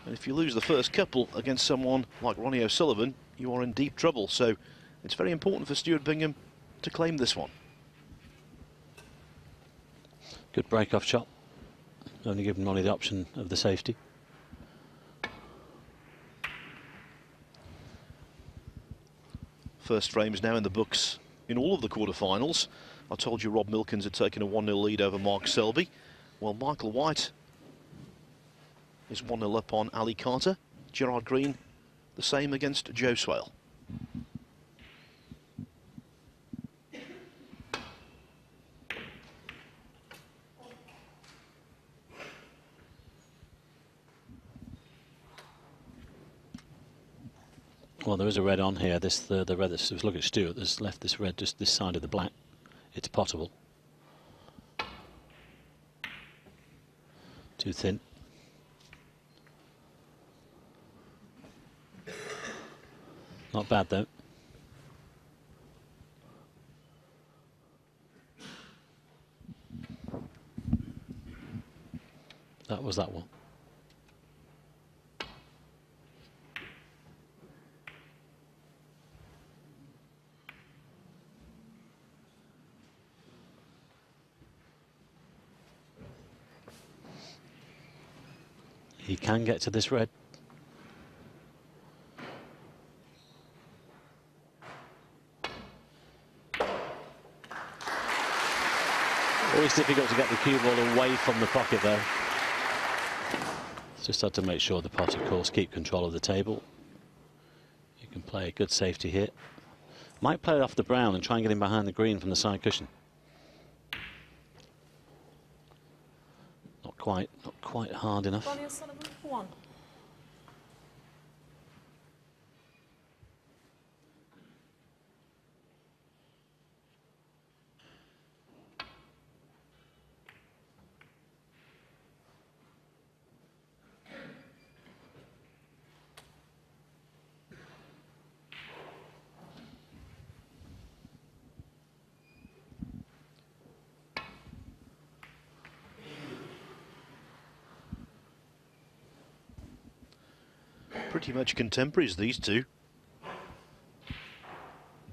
And if you lose the first couple against someone like Ronnie O'Sullivan, you are in deep trouble. So it's very important for Stuart Bingham to claim this one. Good break-off shot. Only giving Ronnie the option of the safety. First frames now in the books in all of the quarterfinals. I told you Rob Milkins had taken a 1-0 lead over Mark Selby. Well, Michael White is 1-0 up on Ali Carter. Gerard Green, the same against Joe Swale. Well, there is a red on here. The red. If you look at Stuart, there's left this red just this side of the black. It's potable. Too thin. Not bad though. That was that one. He can get to this red. Always difficult to get the cue ball away from the pocket though. Just had to make sure the pot, of course, keep control of the table. You can play a good safety hit. Might play it off the brown and try and get him behind the green from the side cushion. Not quite hard enough. Ronnie O'Sullivan, 1. Pretty much contemporaries, these two.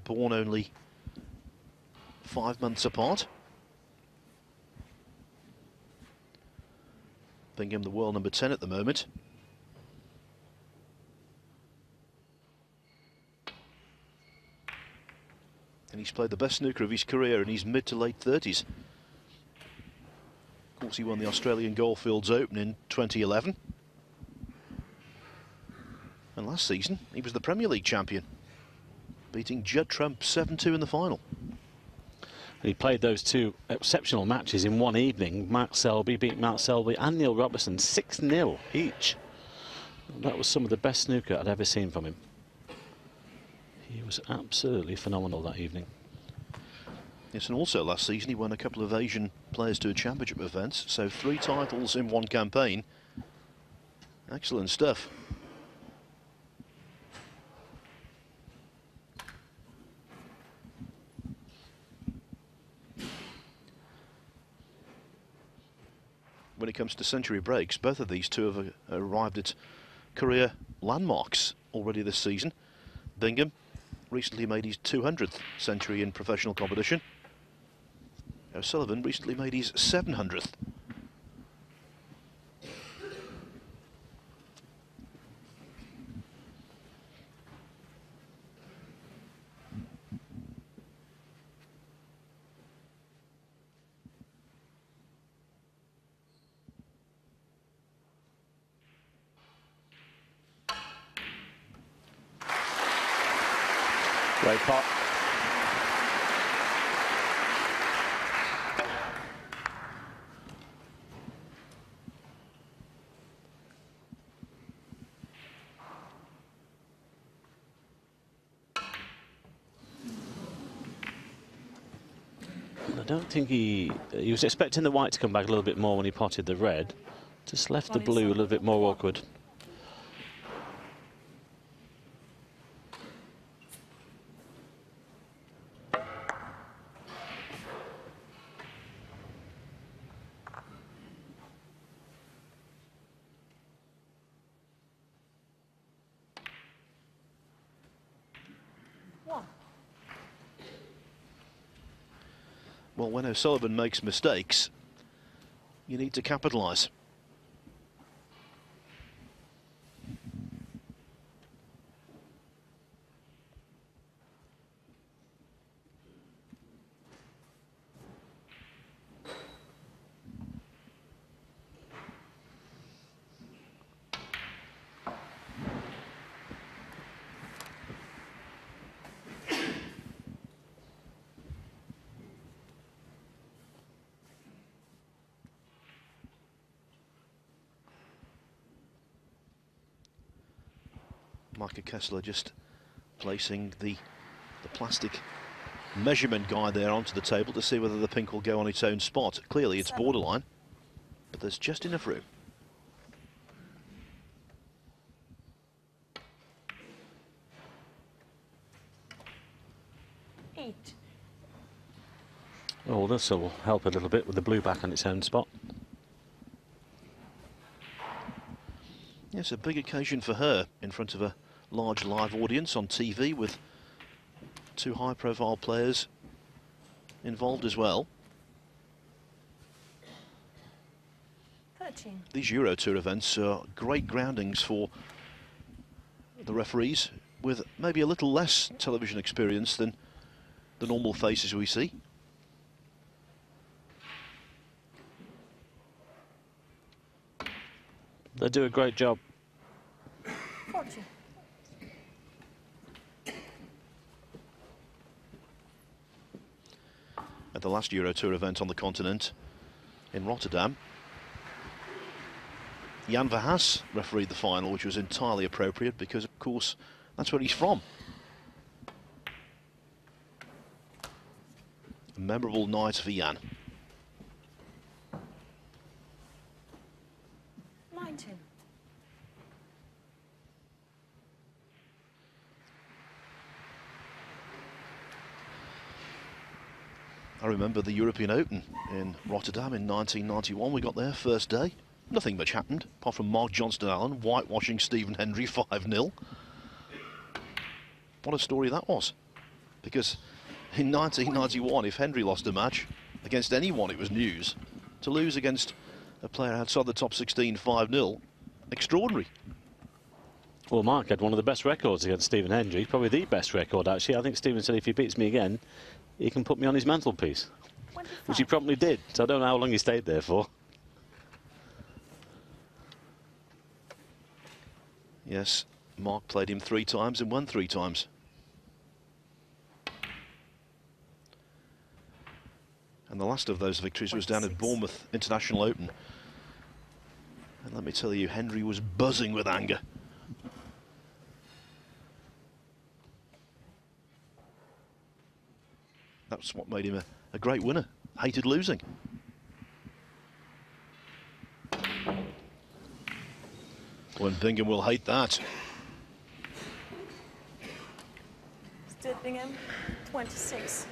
Born only 5 months apart. Bingham, the world number 10 at the moment. And he's played the best snooker of his career in his mid to late 30s. Of course, he won the Australian Goldfields Open in 2011. And last season, he was the Premier League champion, beating Judd Trump 7-2 in the final. He played those two exceptional matches in one evening. Mark Selby beat Mark Selby and Neil Robertson 6-0 each. That was some of the best snooker I'd ever seen from him. He was absolutely phenomenal that evening. Yes, and also last season he won a couple of Asian Players Tour Championship events, so 3 titles in one campaign. Excellent stuff. When it comes to century breaks, both of these two have arrived at career landmarks already this season. Bingham recently made his 200th century in professional competition. O'Sullivan recently made his 700th. Great pot. I don't think he was expecting the white to come back a little bit more when he potted the red. Just left the blue a little bit more awkward. Well, when O'Sullivan makes mistakes, you need to capitalise. Micah Kessler just placing the plastic measurement guide there onto the table to see whether the pink will go on its own spot. Clearly it's borderline, but there's just enough room. Oh, this will help a little bit with the blue back on its own spot. Yes, a big occasion for her in front of a large live audience on TV with two high-profile players involved as well. 13. These Euro Tour events are great groundings for the referees with maybe a little less television experience than the normal faces we see. They do a great job. 40. At the last Euro Tour event on the continent in Rotterdam, Jan Verhaas refereed the final, which was entirely appropriate because, of course, that's where he's from. A memorable night for Jan. 19. I remember the European Open in Rotterdam in 1991. We got there first day. Nothing much happened, apart from Mark Johnston-Allen whitewashing Stephen Hendry 5-0. What a story that was. Because in 1991, if Hendry lost a match against anyone, it was news. To lose against a player outside the top 16 5-0, extraordinary. Well, Mark had one of the best records against Stephen Hendry, probably the best record, actually. I think Stephen said if he beats me again, he can put me on his mantelpiece, 25. which he promptly did. So I don't know how long he stayed there for. Yes, Mark played him 3 times and won 3 times. And the last of those victories was down at Bournemouth International Open. And let me tell you, Hendry was buzzing with anger. That's what made him a great winner. Hated losing. When Bingham will hate that. Stuart Bingham, 26.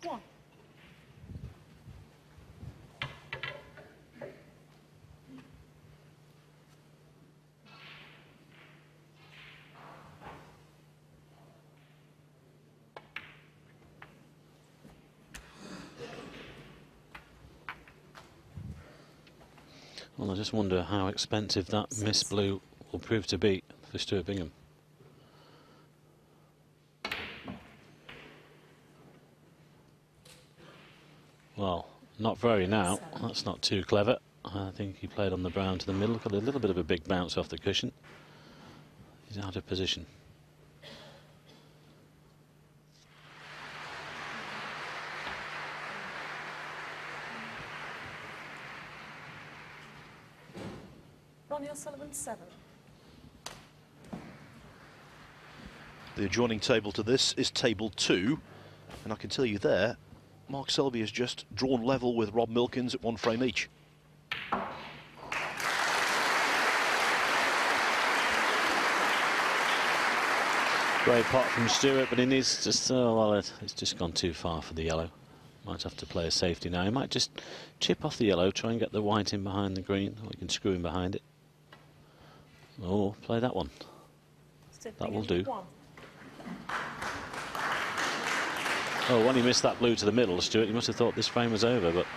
One. Well, I just wonder how expensive that Miss Blue will prove to be for Stuart Bingham. Well, not very now. That's not too clever. I think he played on the brown to the middle. Got a little bit of a big bounce off the cushion. He's out of position. Ronnie O'Sullivan, 7. The adjoining table to this is table 2. And I can tell you there, Mark Selby has just drawn level with Rob Milkins at 1 frame each. Great pot from Stuart, but he needs just, well, it's just gone too far for the yellow. Might have to play a safety now. He might just chip off the yellow, try and get the white in behind the green, or he can screw him behind it. Oh, play that one. That will do. Oh, when he missed that blue to the middle, Stuart, he must have thought this frame was over, but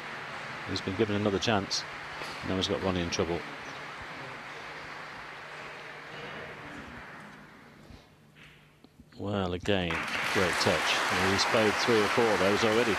he's been given another chance. Now he's got Ronnie in trouble. Well, again, great touch. He's played 3 or 4 of those already.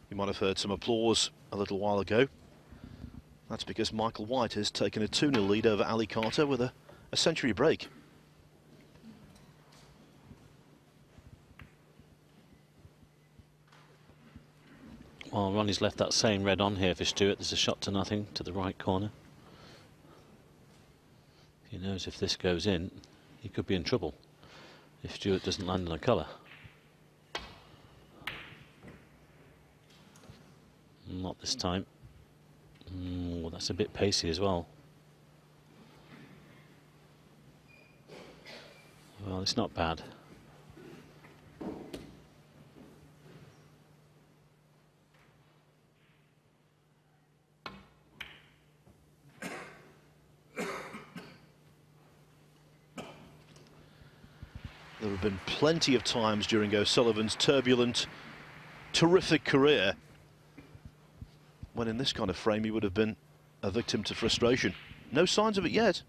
You might have heard some applause a little while ago. That's because Michael White has taken a 2-0 lead over Ali Carter with a century break. Well, Ronnie's left that same red on here for Stuart. There's a shot to nothing to the right corner. He knows if this goes in, he could be in trouble if Stuart doesn't land on a colour. Not this time. Well, that's a bit pacey as well. Well, it's not bad. There have been plenty of times during O'Sullivan's turbulent, terrific career when in this kind of frame he would have been a victim to frustration. No signs of it yet.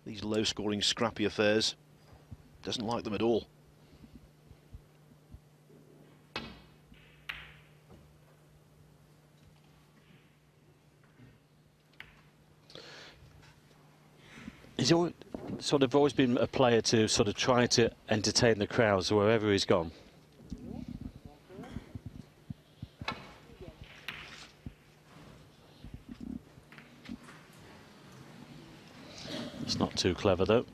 These low-scoring, scrappy affairs, doesn't like them at all. He's always been a player to sort of try to entertain the crowds wherever he's gone. It's not too clever though.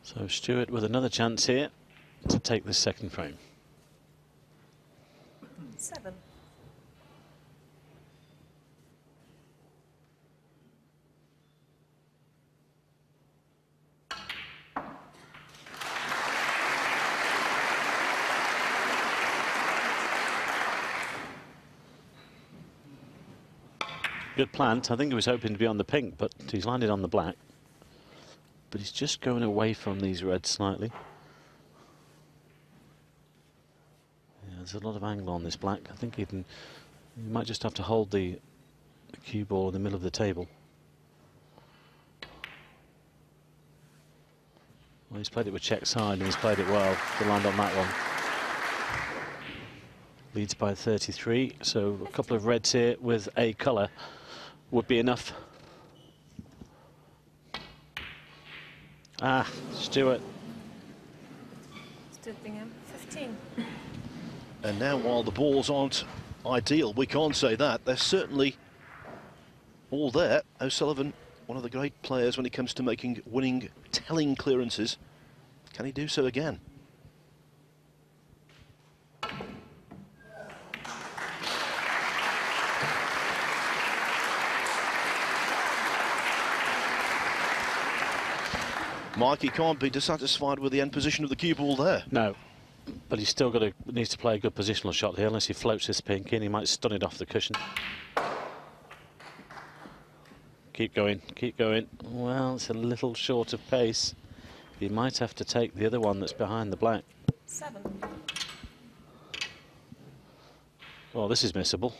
So Stuart with another chance here to take the second frame. 7. Good plant. I think he was hoping to be on the pink, but he's landed on the black. But he's just going away from these reds slightly. Yeah, there's a lot of angle on this black. I think he might just have to hold the cue ball in the middle of the table. Well, he's played it with check side and he's played it well to land on that one. Leads by 33, so a couple of reds here with a colour would be enough. Ah, Stuart. Stuart Bingham, 15. And now, while the balls aren't ideal, we can't say that. They're certainly all there. O'Sullivan one of the great players when it comes to making winning, telling clearances. Can he do so again? Mike, he can't be dissatisfied with the end position of the cue ball there. No, but he's still needs to play a good positional shot here. Unless he floats this pink in, he might stun it off the cushion. Keep going, keep going. Well, it's a little short of pace. He might have to take the other one that's behind the black. 7. Well, this is missable.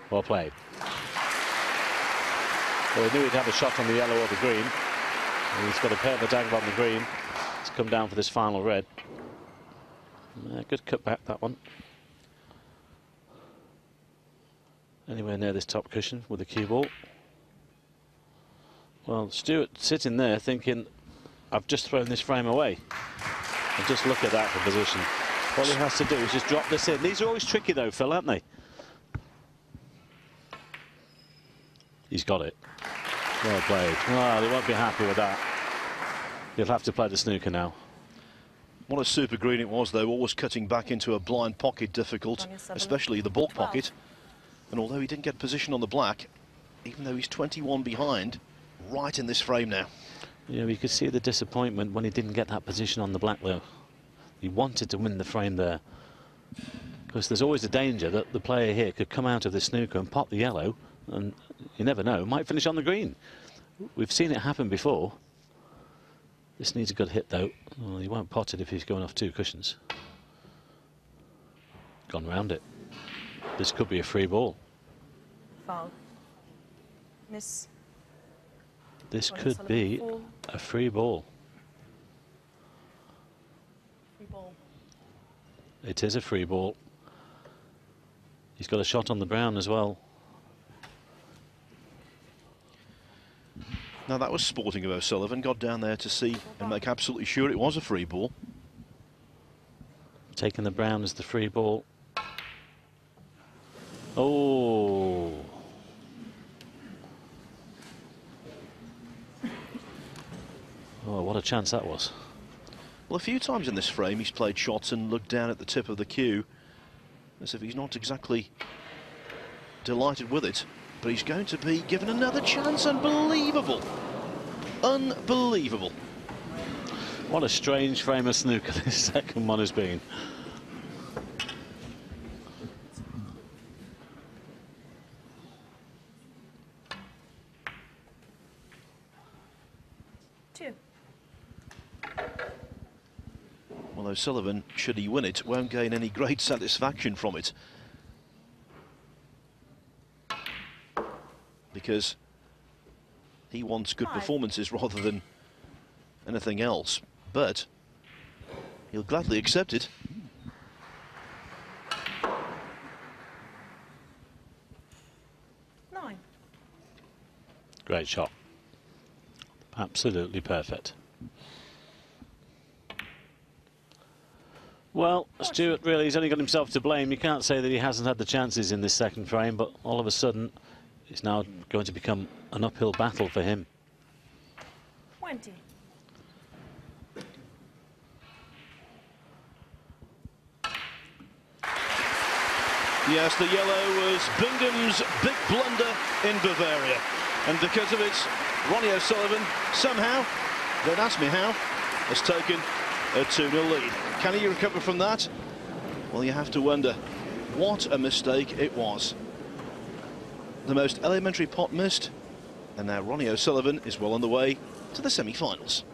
Well played. Well, he knew he'd have a shot on the yellow or the green. And he's got a pair of a dagger on the green. He's come down for this final red. Good cut back, that one. Anywhere near this top cushion with the cue ball. Well, Stuart sitting there thinking, I've just thrown this frame away. And just look at that for position. All he has to do is just drop this in. These are always tricky though, Phil, aren't they? He's got it. Well played. Well, he won't be happy with that. He'll have to play the snooker now. What a super green it was, though, always cutting back into a blind pocket difficult, especially the baulk pocket. And although he didn't get position on the black, even though he's 21 behind, right in this frame now. Yeah, you could see the disappointment when he didn't get that position on the black, though. He wanted to win the frame there. Because there's always a danger that the player here could come out of the snooker and pop the yellow, and you never know, might finish on the green. We've seen it happen before. This needs a good hit, though. Well, he won't pot it if he's going off 2 cushions. Gone round it. This could be a free ball. Foul. Miss. This could be a free ball. Free ball. It is a free ball. He's got a shot on the brown as well. Now that was sporting of O'Sullivan, got down there to see and make absolutely sure it was a free ball. Taking the brown as the free ball. Oh. Oh, what a chance that was. Well, a few times in this frame he's played shots and looked down at the tip of the cue as if he's not exactly delighted with it. But he's going to be given another chance. Unbelievable. Unbelievable. What a strange frame of snooker this second one has been. Well, O'Sullivan, should he win it, won't gain any great satisfaction from it. Because he wants good performances rather than anything else. But he'll gladly accept it. Great shot. Absolutely perfect. Well, Stuart really, he's only got himself to blame. You can't say that he hasn't had the chances in this second frame, but all of a sudden it's now going to become an uphill battle for him. 20. Yes, the yellow was Bingham's big blunder in Bavaria. And because of it, Ronnie O'Sullivan somehow, don't ask me how, has taken a 2-0 lead. Can he recover from that? Well, you have to wonder what a mistake it was. The most elementary pot missed, and now Ronnie O'Sullivan is well on the way to the semi-finals.